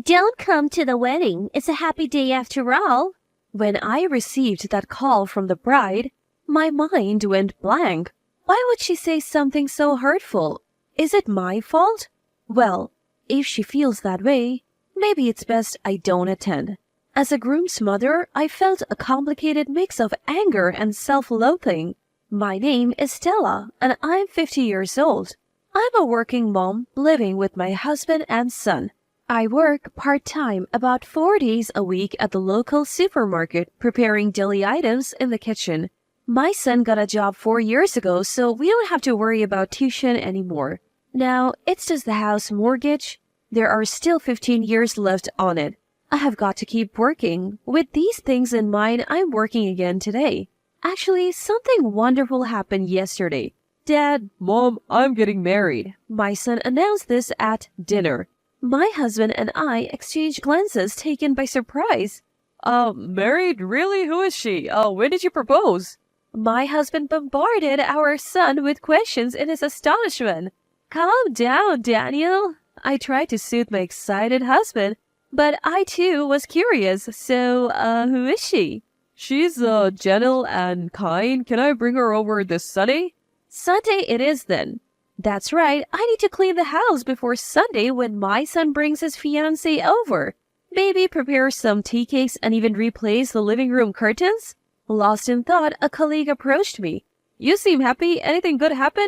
Don't come to the wedding. It's a happy day after all. When I received that call from the bride, my mind went blank. Why would she say something so hurtful? Is it my fault? Well, if she feels that way, maybe it's best I don't attend. As a groom's mother, I felt a complicated mix of anger and self-loathing. My name is Stella, and I'm 50 years old. I'm a working mom living with my husband and son. I work part-time about 4 days a week at the local supermarket preparing daily items in the kitchen. My son got a job 4 years ago, so we don't have to worry about tuition anymore. Now, it's just the house mortgage. There are still 15 years left on it. I have got to keep working. With these things in mind, I'm working again today. Actually, something wonderful happened yesterday. Dad, Mom, I'm getting married. My son announced this at dinner. My husband and I exchanged glances taken by surprise. Married? Really? Who is she? When did you propose? My husband bombarded our son with questions in his astonishment. Calm down, Daniel. I tried to soothe my excited husband, but I too was curious. So, who is she? She's, gentle and kind. Can I bring her over this Sunday? Sunday it is then. That's right, I need to clean the house before Sunday when my son brings his fiancée over. Maybe prepare some tea cakes and even replace the living room curtains? Lost in thought, a colleague approached me. You seem happy. Anything good happen?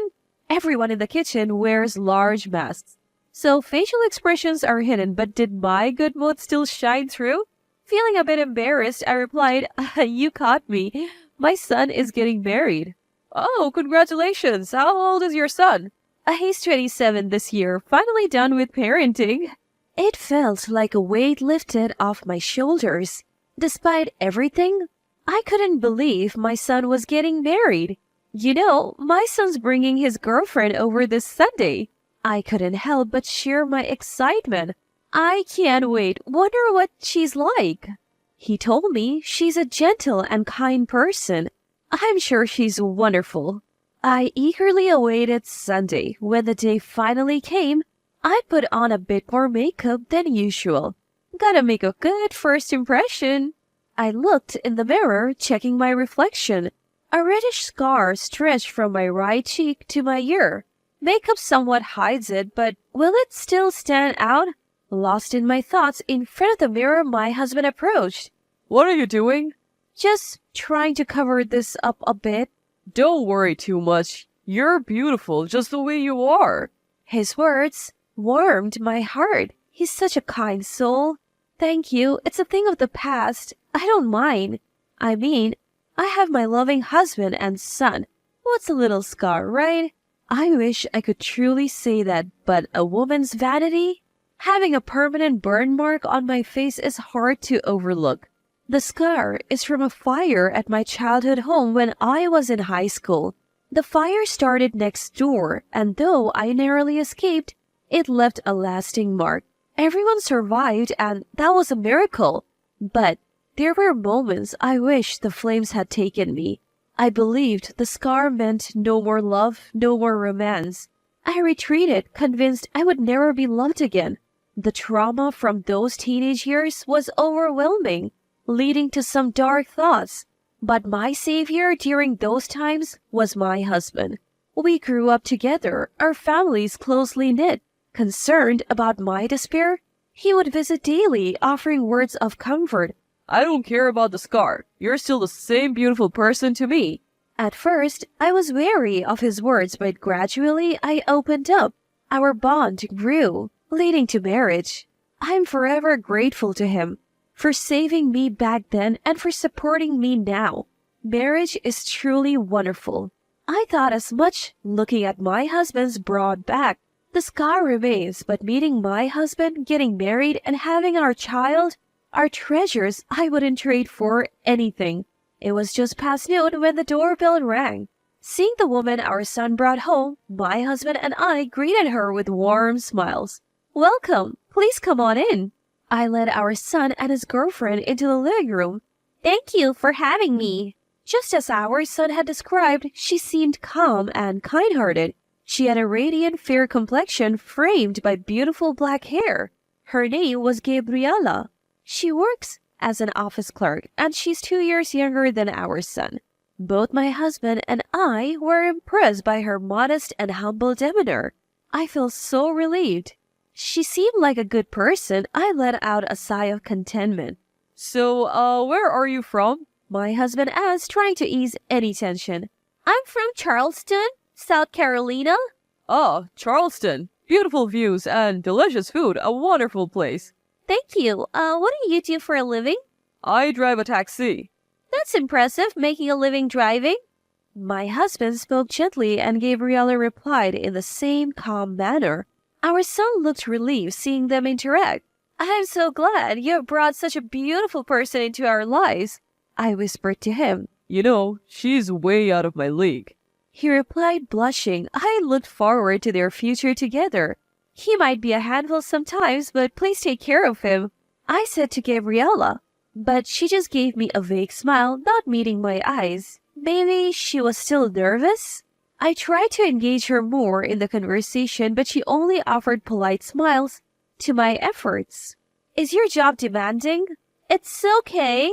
Everyone in the kitchen wears large masks, so facial expressions are hidden, but did my good mood still shine through? Feeling a bit embarrassed, I replied, You caught me. My son is getting married. Oh, congratulations. How old is your son? He's 27 this year, finally done with parenting. It felt like a weight lifted off my shoulders. Despite everything, I couldn't believe my son was getting married. You know, my son's bringing his girlfriend over this Sunday. I couldn't help but share my excitement. I can't wait. Wonder what she's like. He told me she's a gentle and kind person. I'm sure she's wonderful. I eagerly awaited Sunday. When the day finally came, I put on a bit more makeup than usual. Gotta make a good first impression. I looked in the mirror, checking my reflection. A reddish scar stretched from my right cheek to my ear. Makeup somewhat hides it, but will it still stand out? Lost in my thoughts, in front of the mirror, my husband approached. What are you doing? Just trying to cover this up a bit. Don't worry too much. You're beautiful just the way you are. His words warmed my heart. He's such a kind soul. Thank you. It's a thing of the past. I don't mind. I mean, I have my loving husband and son. What's a little scar, right? I wish I could truly say that, but a woman's vanity? Having a permanent burn mark on my face is hard to overlook. The scar is from a fire at my childhood home when I was in high school. The fire started next door, and though I narrowly escaped, it left a lasting mark. Everyone survived, and that was a miracle. But there were moments I wished the flames had taken me. I believed the scar meant no more love, no more romance. I retreated, convinced I would never be loved again. The trauma from those teenage years was overwhelming, leading to some dark thoughts. But my savior during those times was my husband. We grew up together, our families closely knit. Concerned about my despair, he would visit daily, offering words of comfort. I don't care about the scar. You're still the same beautiful person to me. At first, I was wary of his words, but gradually I opened up. Our bond grew, leading to marriage. I'm forever grateful to him for saving me back then and for supporting me now. Marriage is truly wonderful. I thought as much looking at my husband's broad back. The scar remains, but meeting my husband, getting married, and having our child are treasures I wouldn't trade for anything. It was just past noon when the doorbell rang. Seeing the woman our son brought home, my husband and I greeted her with warm smiles. Welcome. Please come on in. I led our son and his girlfriend into the living room. Thank you for having me. Just as our son had described, she seemed calm and kind-hearted. She had a radiant fair complexion framed by beautiful black hair. Her name was Gabriela. She works as an office clerk and she's 2 years younger than our son. Both my husband and I were impressed by her modest and humble demeanor. I felt so relieved. She seemed like a good person. I let out a sigh of contentment. So, where are you from? My husband asked, trying to ease any tension. I'm from Charleston, South Carolina. Ah, Charleston. Beautiful views and delicious food. A wonderful place. Thank you. What do you do for a living? I drive a taxi. That's impressive, making a living driving. My husband spoke gently and Gabriela replied in the same calm manner. Our son looked relieved seeing them interact. I'm so glad you have brought such a beautiful person into our lives, I whispered to him. You know, she's way out of my league. He replied, blushing. I looked forward to their future together. He might be a handful sometimes, but please take care of him, I said to Gabriela. But she just gave me a vague smile, not meeting my eyes. Maybe she was still nervous? I tried to engage her more in the conversation, but she only offered polite smiles to my efforts. Is your job demanding? It's okay.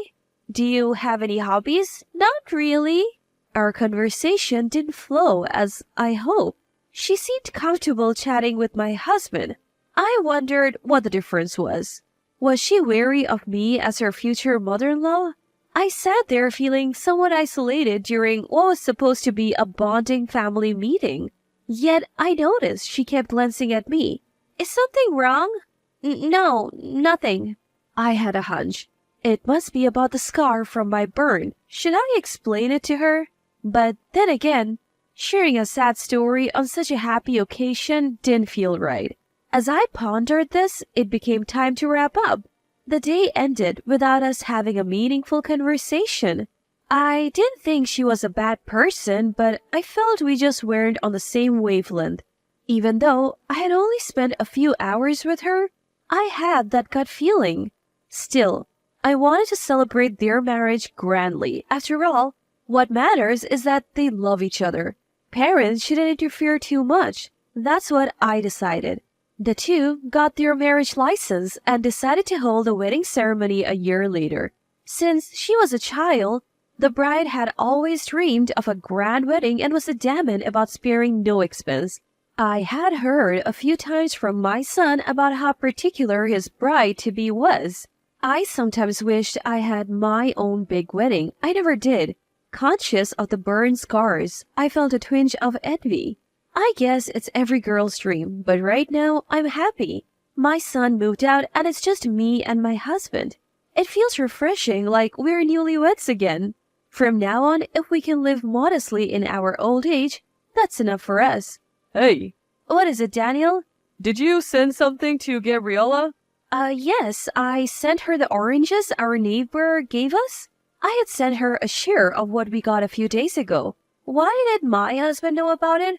Do you have any hobbies? Not really. Our conversation didn't flow as I hoped. She seemed comfortable chatting with my husband. I wondered what the difference was. Was she wary of me as her future mother-in-law? I sat there feeling somewhat isolated during what was supposed to be a bonding family meeting. Yet I noticed she kept glancing at me. Is something wrong? No, nothing. I had a hunch. It must be about the scar from my burn. Should I explain it to her? But then again, sharing a sad story on such a happy occasion didn't feel right. As I pondered this, it became time to wrap up. The day ended without us having a meaningful conversation. I didn't think she was a bad person, but I felt we just weren't on the same wavelength. Even though I had only spent a few hours with her, I had that gut feeling. Still, I wanted to celebrate their marriage grandly. After all, what matters is that they love each other. Parents shouldn't interfere too much. That's what I decided. The two got their marriage license and decided to hold a wedding ceremony a year later. Since she was a child, the bride had always dreamed of a grand wedding and was adamant about sparing no expense. I had heard a few times from my son about how particular his bride-to-be was. I sometimes wished I had my own big wedding. I never did. Conscious of the burn scars, I felt a twinge of envy. I guess it's every girl's dream, but right now I'm happy. My son moved out and it's just me and my husband. It feels refreshing, like we're newlyweds again. From now on, if we can live modestly in our old age, that's enough for us. Hey. What is it, Daniel? Did you send something to Gabriela? Yes, I sent her the oranges our neighbor gave us. I had sent her a share of what we got a few days ago. Why did my husband know about it?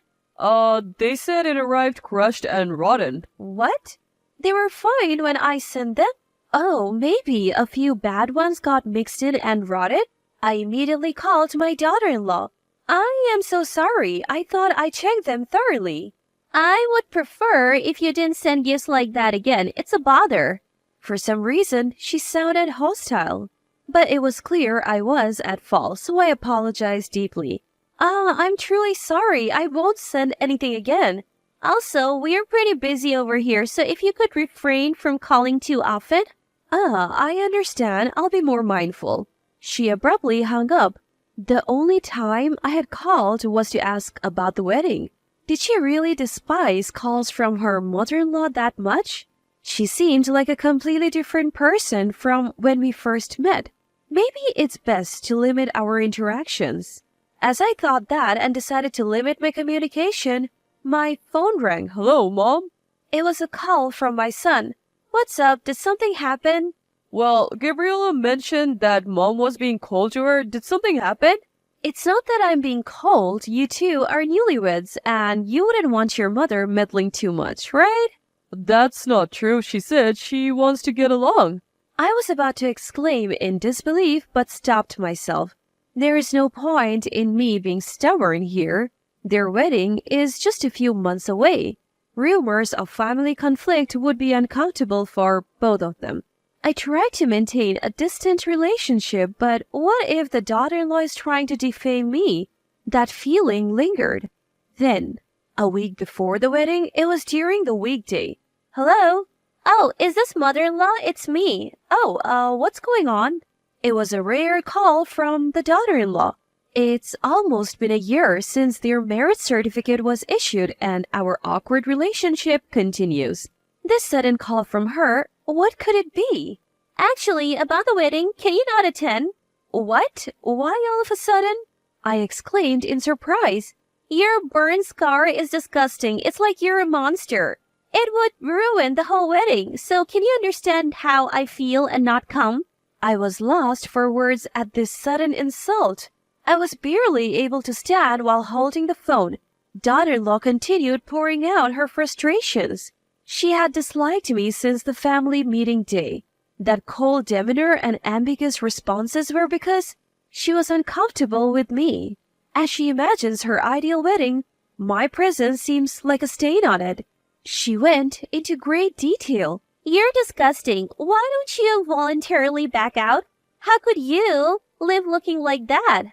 They said it arrived crushed and rotten. What? They were fine when I sent them? Oh, maybe a few bad ones got mixed in and rotted? I immediately called my daughter-in-law. I am so sorry. I thought I checked them thoroughly. I would prefer if you didn't send gifts like that again. It's a bother. For some reason, she sounded hostile. But it was clear I was at fault, so I apologized deeply. I'm truly sorry. I won't send anything again. Also, we're pretty busy over here, so if you could refrain from calling too often. I understand. I'll be more mindful. She abruptly hung up. The only time I had called was to ask about the wedding. Did she really despise calls from her mother-in-law that much? She seemed like a completely different person from when we first met. Maybe it's best to limit our interactions. As I thought that and decided to limit my communication, my phone rang. Hello, Mom? It was a call from my son. What's up? Did something happen? Well, Gabriela mentioned that Mom was being cold to her. Did something happen? It's not that I'm being cold. You two are newlyweds, and you wouldn't want your mother meddling too much, right? That's not true. She said she wants to get along. I was about to exclaim in disbelief, but stopped myself. There is no point in me being stubborn here. Their wedding is just a few months away. Rumors of family conflict would be uncomfortable for both of them. I tried to maintain a distant relationship, but what if the daughter-in-law is trying to defame me? That feeling lingered. Then, a week before the wedding, it was during the weekday. Hello? Oh, is this mother-in-law? It's me. Oh, what's going on? It was a rare call from the daughter-in-law. It's almost been a year since their marriage certificate was issued and our awkward relationship continues. This sudden call from her, what could it be? Actually, about the wedding, can you not attend? What? Why all of a sudden? I exclaimed in surprise. Your burn scar is disgusting. It's like you're a monster. It would ruin the whole wedding, so can you understand how I feel and not come? I was lost for words at this sudden insult. I was barely able to stand while holding the phone. Daughter-in-law continued pouring out her frustrations. She had disliked me since the family meeting day. That cold demeanor and ambiguous responses were because she was uncomfortable with me. As she imagines her ideal wedding, my presence seems like a stain on it. She went into great detail. You're disgusting. Why don't you voluntarily back out? How could you live looking like that?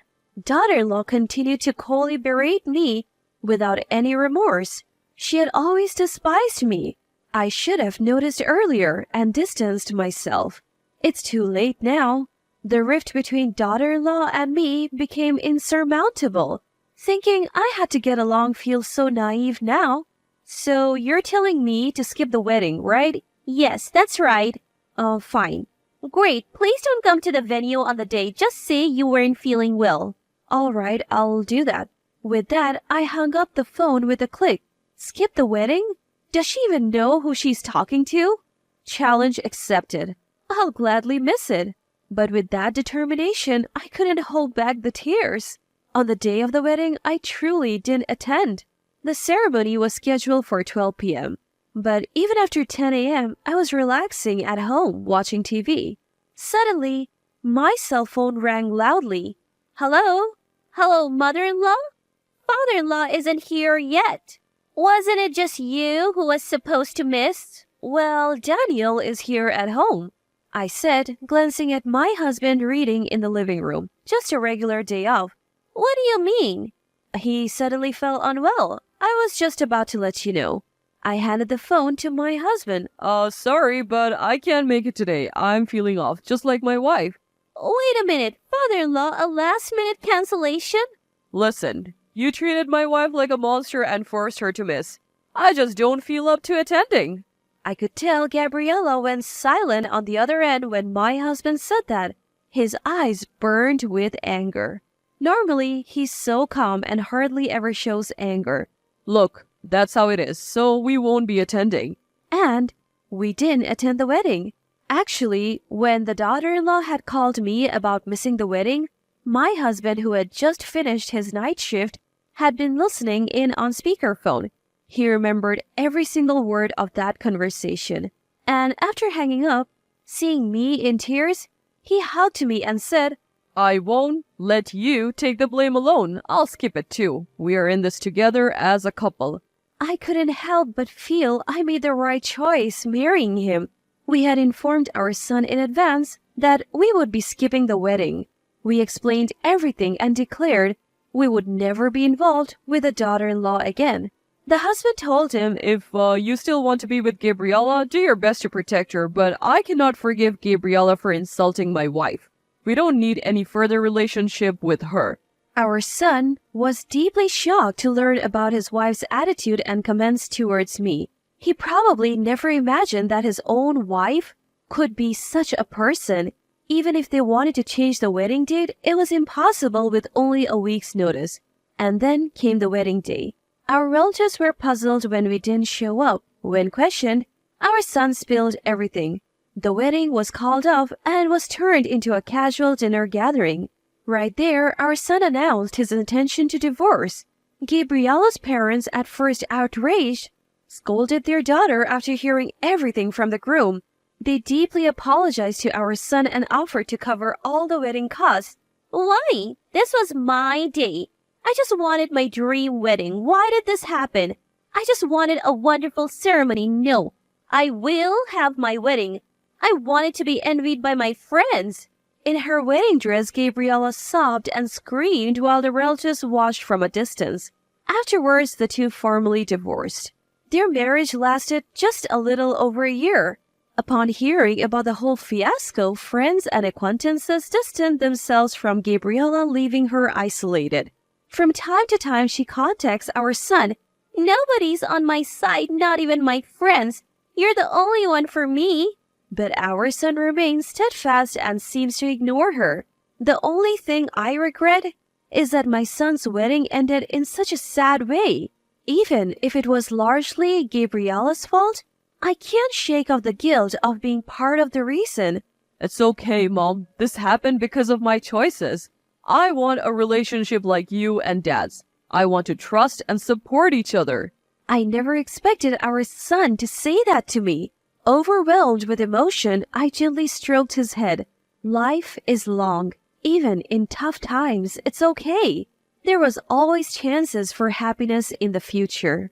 Daughter-in-law continued to coldly berate me without any remorse. She had always despised me. I should have noticed earlier and distanced myself. It's too late now. The rift between daughter-in-law and me became insurmountable. Thinking I had to get along feels so naive now. So you're telling me to skip the wedding, right? Yes, that's right. Fine. Great, please don't come to the venue on the day. Just say you weren't feeling well. All right, I'll do that. With that, I hung up the phone with a click. Skip the wedding? Does she even know who she's talking to? Challenge accepted. I'll gladly miss it. But with that determination, I couldn't hold back the tears. On the day of the wedding, I truly didn't attend. The ceremony was scheduled for 12 p.m. But even after 10 a.m., I was relaxing at home watching TV. Suddenly, my cell phone rang loudly. Hello? Hello, mother-in-law? Father-in-law isn't here yet. Wasn't it just you who was supposed to miss? Well, Daniel is here at home, I said, glancing at my husband reading in the living room. Just a regular day off. What do you mean? He suddenly fell unwell. I was just about to let you know. I handed the phone to my husband. Sorry, but I can't make it today. I'm feeling off, just like my wife. Wait a minute, father-in-law, a last-minute cancellation? Listen, you treated my wife like a monster and forced her to miss. I just don't feel up to attending. I could tell Gabriella went silent on the other end when my husband said that. His eyes burned with anger. Normally, he's so calm and hardly ever shows anger. Look, that's how it is, so we won't be attending. And we didn't attend the wedding. Actually, when the daughter-in-law had called me about missing the wedding, my husband, who had just finished his night shift, had been listening in on speakerphone. He remembered every single word of that conversation. And after hanging up, seeing me in tears, he hugged me and said, I won't let you take the blame alone. I'll skip it too. We are in this together as a couple. I couldn't help but feel I made the right choice marrying him. We had informed our son in advance that we would be skipping the wedding. We explained everything and declared we would never be involved with a daughter-in-law again. The husband told him, if you still want to be with Gabriella, do your best to protect her, but I cannot forgive Gabriella for insulting my wife. We don't need any further relationship with her. Our son was deeply shocked to learn about his wife's attitude and comments towards me. He probably never imagined that his own wife could be such a person. Even if they wanted to change the wedding date, it was impossible with only a week's notice. And then came the wedding day. Our relatives were puzzled when we didn't show up. When questioned, our son spilled everything. The wedding was called off and was turned into a casual dinner gathering. Right there, our son announced his intention to divorce. Gabriella's parents, at first outraged, scolded their daughter after hearing everything from the groom. They deeply apologized to our son and offered to cover all the wedding costs. Why? This was my day. I just wanted my dream wedding. Why did this happen? I just wanted a wonderful ceremony. No, I will have my wedding. I wanted to be envied by my friends. In her wedding dress, Gabriella sobbed and screamed while the relatives watched from a distance. Afterwards, the two formally divorced. Their marriage lasted just a little over a year. Upon hearing about the whole fiasco, friends and acquaintances distanced themselves from Gabriella, leaving her isolated. From time to time, she contacts our son. Nobody's on my side, not even my friends. You're the only one for me. But our son remains steadfast and seems to ignore her. The only thing I regret is that my son's wedding ended in such a sad way. Even if it was largely Gabriella's fault, I can't shake off the guilt of being part of the reason. It's okay, Mom. This happened because of my choices. I want a relationship like you and Dad's. I want to trust and support each other. I never expected our son to say that to me. Overwhelmed with emotion, I gently stroked his head. Life is long. Even in tough times, it's okay. There was always chances for happiness in the future.